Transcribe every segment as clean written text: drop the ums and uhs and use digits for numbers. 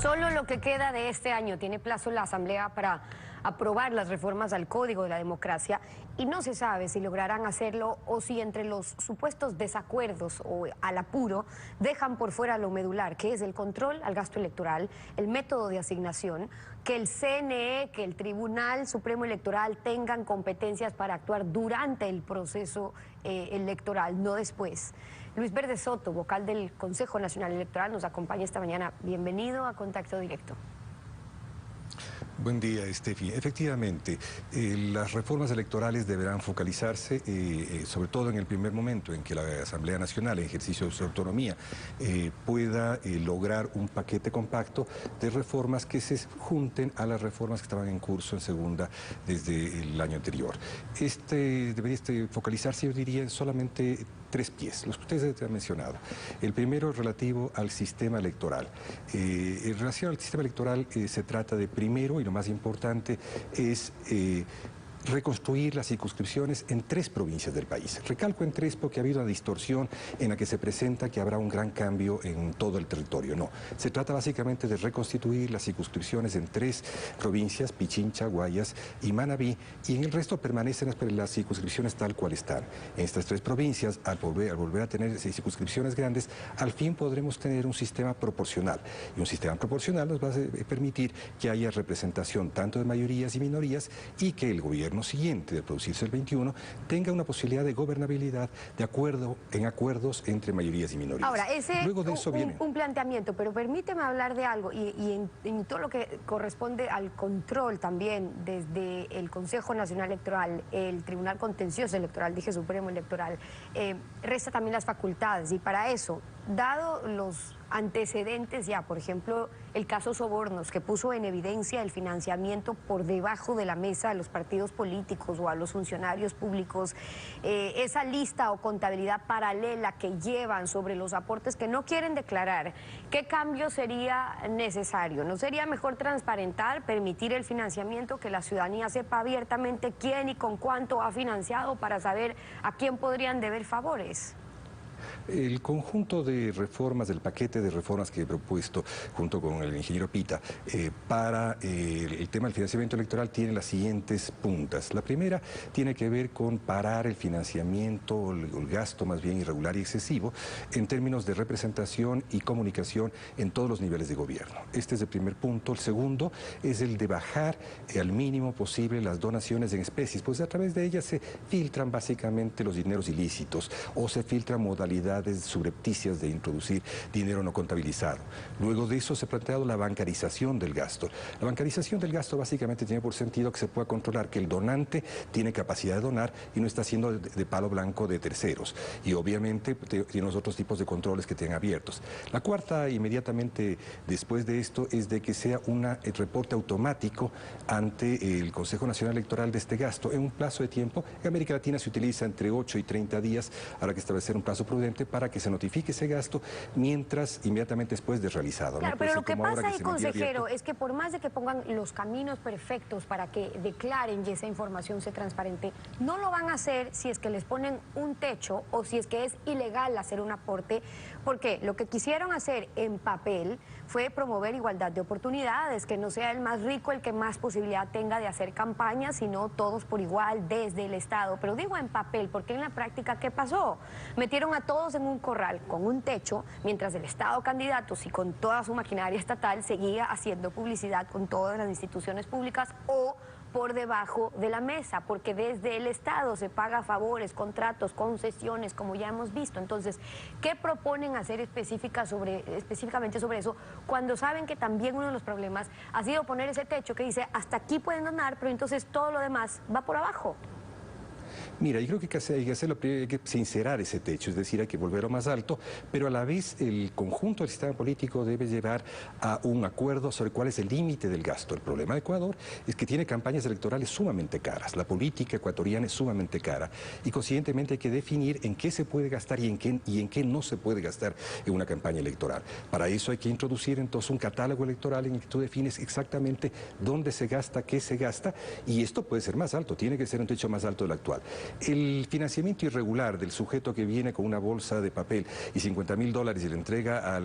Solo lo que queda de este año tiene plazo la Asamblea para aprobar las reformas al Código de la Democracia y no se sabe si lograrán hacerlo o si entre los supuestos desacuerdos o al apuro dejan por fuera lo medular, que es el control al gasto electoral, el método de asignación, que el CNE, que el Tribunal Supremo Electoral tengan competencias para actuar durante el proceso electoral, no después. Luis Verde Soto, vocal del Consejo Nacional Electoral, nos acompaña esta mañana. Bienvenido a Contacto Directo. Buen día, Estefi. Efectivamente, las reformas electorales deberán focalizarse, sobre todo en el primer momento en que la Asamblea Nacional, en ejercicio de su autonomía, pueda lograr un paquete compacto de reformas que se junten a las reformas que estaban en curso en segunda desde el año anterior. Debería focalizarse, yo diría, en solamente tres pies, los que ustedes han mencionado. El primero es relativo al sistema electoral. En relación al sistema electoral se trata de primero, y lo más importante, es reconstruir las circunscripciones en 3 provincias del país. Recalco en 3 porque ha habido una distorsión en la que se presenta que habrá un gran cambio en todo el territorio. No, se trata básicamente de reconstituir las circunscripciones en 3 provincias, Pichincha, Guayas y Manabí, y en el resto permanecen las circunscripciones tal cual están. En estas 3 provincias, al volver a tener circunscripciones grandes, al fin podremos tener un sistema proporcional. Y un sistema proporcional nos va a permitir que haya representación tanto de mayorías y minorías y que el gobierno siguiente de producirse el 21 tenga una posibilidad de gobernabilidad de acuerdo en acuerdos entre mayorías y minorías. Ahora, ese luego de eso viene un planteamiento, pero permíteme hablar de algo y en todo lo que corresponde al control también desde el Consejo Nacional Electoral, el Tribunal Contencioso Electoral, dije Supremo Electoral, resta también las facultades, y para eso, dado los antecedentes ya, por ejemplo, el caso Sobornos, que puso en evidencia el financiamiento por debajo de la mesa a los partidos políticos o a los funcionarios públicos, esa lista o contabilidad paralela que llevan sobre los aportes que no quieren declarar, ¿qué cambio sería necesario? ¿No sería mejor transparentar, permitir el financiamiento, que la ciudadanía sepa abiertamente quién y con cuánto ha financiado para saber a quién podrían deber favores? El conjunto de reformas, del paquete de reformas que he propuesto junto con el ingeniero Pita para el tema del financiamiento electoral tiene las siguientes puntas. La primera tiene que ver con parar el financiamiento, el gasto más bien irregular y excesivo en términos de representación y comunicación en todos los niveles de gobierno. Este es el primer punto. El segundo es el de bajar al mínimo posible las donaciones en especies, pues a través de ellas se filtran básicamente los dineros ilícitos o se filtran modalidades subrepticias de introducir dinero no contabilizado. Luego de eso se ha planteado la bancarización del gasto. La bancarización del gasto básicamente tiene por sentido que se pueda controlar que el donante tiene capacidad de donar y no está siendo de palo blanco de terceros. Y obviamente tiene los otros tipos de controles que tienen abiertos. La cuarta, inmediatamente después de esto, es de que sea un reporte automático ante el Consejo Nacional Electoral de este gasto en un plazo de tiempo. En América Latina se utiliza entre 8 y 30 días, habrá que establecer un plazo prudente para que se notifique ese gasto inmediatamente después de realizado. Claro, ¿no? pero lo que pasa ahí, consejero, abierto, es que por más de que pongan los caminos perfectos para que declaren y esa información sea transparente, no lo van a hacer si es que les ponen un techo o si es que es ilegal hacer un aporte, porque lo que quisieron hacer en papel fue promover igualdad de oportunidades, que no sea el más rico el que más posibilidad tenga de hacer campaña, sino todos por igual desde el Estado. Pero digo en papel, porque en la práctica, ¿qué pasó? Metieron a todos en un corral con un techo, mientras el Estado candidatos y con toda su maquinaria estatal seguía haciendo publicidad con todas las instituciones públicas o por debajo de la mesa, porque desde el Estado se paga favores, contratos, concesiones, como ya hemos visto. Entonces, ¿qué proponen hacer específicamente sobre eso, cuando saben que también uno de los problemas ha sido poner ese techo que dice hasta aquí pueden donar, pero entonces todo lo demás va por abajo? Mira, yo creo que hay que sincerar ese techo, es decir, hay que volverlo más alto, pero a la vez el conjunto del sistema político debe llevar a un acuerdo sobre cuál es el límite del gasto. El problema de Ecuador es que tiene campañas electorales sumamente caras, la política ecuatoriana es sumamente cara y consiguientemente hay que definir en qué se puede gastar y en qué no se puede gastar en una campaña electoral. Para eso hay que introducir entonces un catálogo electoral en el que tú defines exactamente dónde se gasta, qué se gasta, y esto puede ser más alto, tiene que ser un techo más alto del actual. El financiamiento irregular del sujeto que viene con una bolsa de papel y $50.000 y le entrega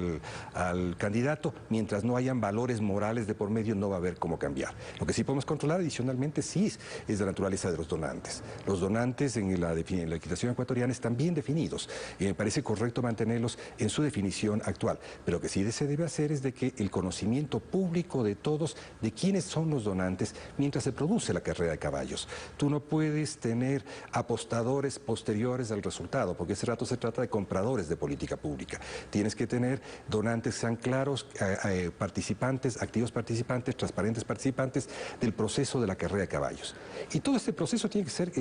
al candidato, mientras no hayan valores morales de por medio, no va a haber cómo cambiar. Lo que sí podemos controlar adicionalmente sí es la naturaleza de los donantes. Los donantes en la legislación ecuatoriana están bien definidos y me parece correcto mantenerlos en su definición actual. Pero lo que sí se debe hacer es de que el conocimiento público de todos de quiénes son los donantes mientras se produce la carrera de caballos. Tú no puedes tener apostadores posteriores al resultado, porque ese rato se trata de compradores de política pública. Tienes que tener donantes que sean claros, participantes, activos participantes, transparentes participantes del proceso de la carrera de caballos. Y todo este proceso tiene que ser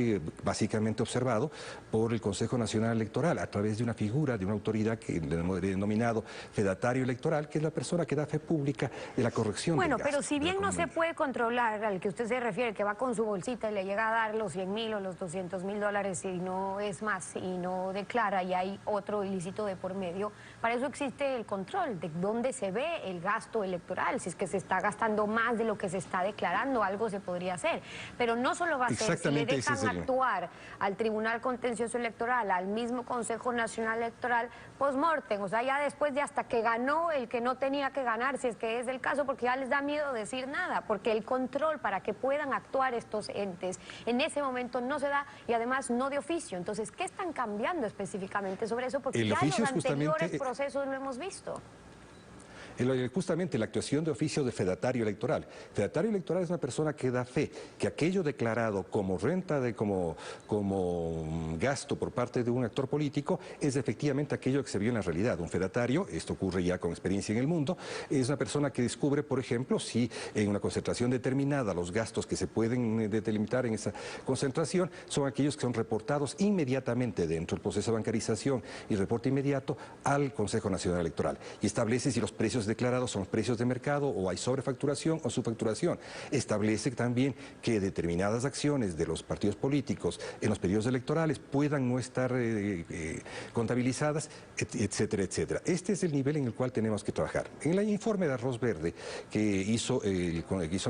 básicamente observado por el Consejo Nacional Electoral a través de una figura, de una autoridad que le hemos denominado fedatario electoral, que es la persona que da fe pública de la corrección del gasto. Bueno, pero si bien no se puede controlar al que usted se refiere, que va con su bolsita y le llega a dar los 100.000 o los $200.000 y no es más y no declara y hay otro ilícito de por medio, para eso existe el control de dónde se ve el gasto electoral, si es que se está gastando más de lo que se está declarando, algo se podría hacer. Pero no solo va a ser, si le dejan actuar al Tribunal Contencioso Electoral, al mismo Consejo Nacional Electoral, post-mortem, o sea, ya después de hasta que ganó el que no tenía que ganar, si es que es el caso, porque ya les da miedo decir nada, porque el control para que puedan actuar estos entes en ese momento no se da y además no de oficio. Entonces, ¿qué están cambiando específicamente sobre eso? Porque ya los anteriores procesos lo hemos visto. Justamente la actuación de oficio de fedatario electoral. Fedatario electoral es una persona que da fe que aquello declarado como renta, como gasto por parte de un actor político, es efectivamente aquello que se vio en la realidad. Un fedatario, esto ocurre ya con experiencia en el mundo, es una persona que descubre, por ejemplo, si en una concentración determinada los gastos que se pueden delimitar en esa concentración son aquellos que son reportados inmediatamente dentro del proceso de bancarización y reporte inmediato al Consejo Nacional Electoral y establece si los precios declarados son precios de mercado o hay sobrefacturación o subfacturación. Establece también que determinadas acciones de los partidos políticos en los periodos electorales puedan no estar contabilizadas, etcétera, etcétera. Este es el nivel en el cual tenemos que trabajar. En el informe de Arroz Verde que hizo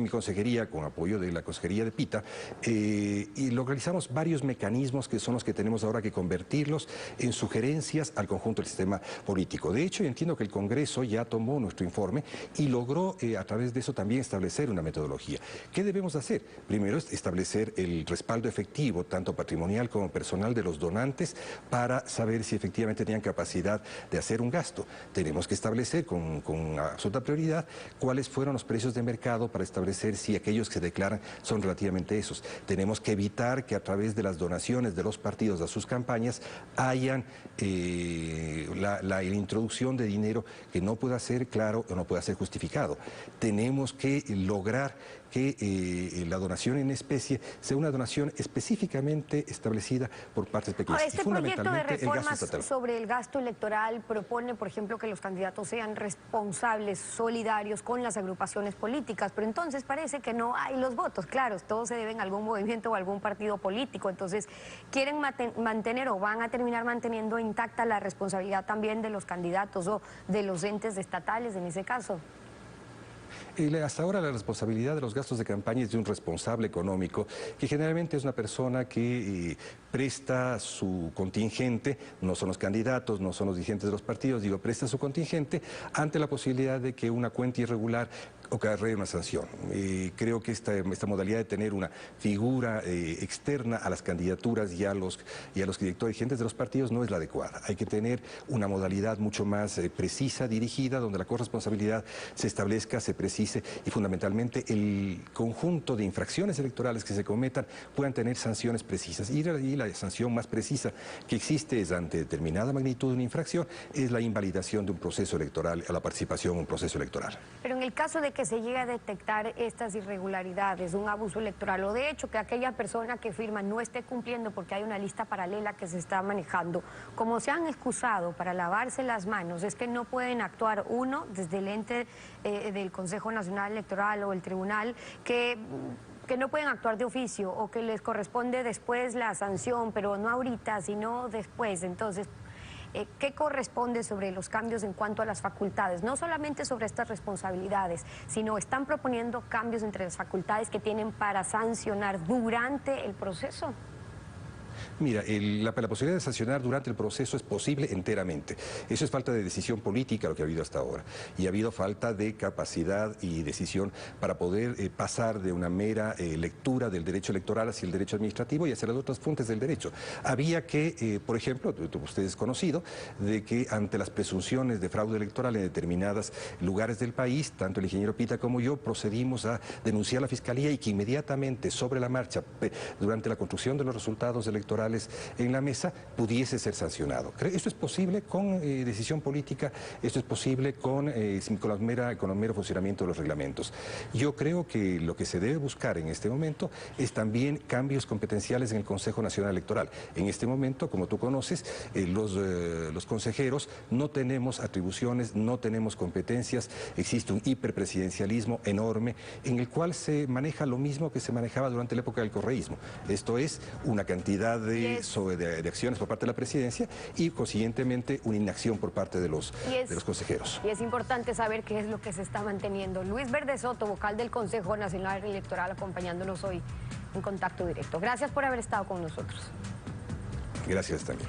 mi consejería con apoyo de la consejería de Pita, y localizamos varios mecanismos que son los que tenemos ahora que convertirlos en sugerencias al conjunto del sistema político. De hecho, yo entiendo que el Congreso ya tomó nuestro informe y logró a través de eso también establecer una metodología. ¿Qué debemos hacer? Primero es establecer el respaldo efectivo, tanto patrimonial como personal de los donantes, para saber si efectivamente tenían capacidad de hacer un gasto. Tenemos que establecer con absoluta prioridad cuáles fueron los precios de mercado para establecer si aquellos que se declaran son relativamente esos. Tenemos que evitar que a través de las donaciones de los partidos a sus campañas hayan la introducción de dinero que no pueda ser claro o no pueda ser justificado. Tenemos que lograr que la donación en especie sea una donación específicamente establecida por partes pequeñas. Ahora, este proyecto de reformas sobre el gasto electoral propone, por ejemplo, que los candidatos sean responsables, solidarios con las agrupaciones políticas, pero entonces parece que no hay los votos. Claro, todos se deben a algún movimiento o a algún partido político, entonces quieren mantener o van a terminar manteniendo intacta la responsabilidad también de los candidatos o de los entes estatales en ese caso. Hasta ahora la responsabilidad de los gastos de campaña es de un responsable económico, que generalmente es una persona que presta su contingente, no son los candidatos, no son los dirigentes de los partidos, presta su contingente ante la posibilidad de que una cuenta irregular ocarree una sanción. Creo que esta modalidad de tener una figura externa a las candidaturas y a los dirigentes de los partidos no es la adecuada. Hay que tener una modalidad mucho más precisa, dirigida, donde la corresponsabilidad se establezca, se precise y fundamentalmente el conjunto de infracciones electorales que se cometan puedan tener sanciones precisas. Y la sanción más precisa que existe es ante determinada magnitud de una infracción, es la invalidación de un proceso electoral, a la participación en un proceso electoral. Pero en el caso de que se llegue a detectar estas irregularidades, un abuso electoral o de hecho que aquella persona que firma no esté cumpliendo porque hay una lista paralela que se está manejando, como se han excusado para lavarse las manos, es que no pueden actuar desde el ente del Consejo Nacional Electoral o el tribunal que no pueden actuar de oficio o que les corresponde después la sanción, pero no ahorita, sino después. Entonces, ¿qué corresponde sobre los cambios en cuanto a las facultades? No solamente sobre estas responsabilidades, sino están proponiendo cambios entre las facultades que tienen para sancionar durante el proceso. Mira, la posibilidad de sancionar durante el proceso es posible enteramente. Eso es falta de decisión política lo que ha habido hasta ahora. Y ha habido falta de capacidad y decisión para poder pasar de una mera lectura del derecho electoral hacia el derecho administrativo y hacia las otras fuentes del derecho. Había que, por ejemplo, usted es conocido, de que ante las presunciones de fraude electoral en determinados lugares del país, tanto el ingeniero Pita como yo procedimos a denunciar a la Fiscalía y que inmediatamente sobre la marcha, durante la construcción de los resultados electorales en la mesa, pudiese ser sancionado. Esto es posible con decisión política, esto es posible con el mero funcionamiento de los reglamentos. Yo creo que lo que se debe buscar en este momento es también cambios competenciales en el Consejo Nacional Electoral. En este momento, como tú conoces, los consejeros no tenemos atribuciones, no tenemos competencias, existe un hiperpresidencialismo enorme en el cual se maneja lo mismo que se manejaba durante la época del correísmo. Esto es una cantidad de acciones por parte de la presidencia y consiguientemente una inacción por parte de los consejeros. Y es importante saber qué es lo que se está manteniendo. Luis Verde Soto, vocal del Consejo Nacional Electoral, acompañándonos hoy en Contacto Directo. Gracias por haber estado con nosotros. Gracias también.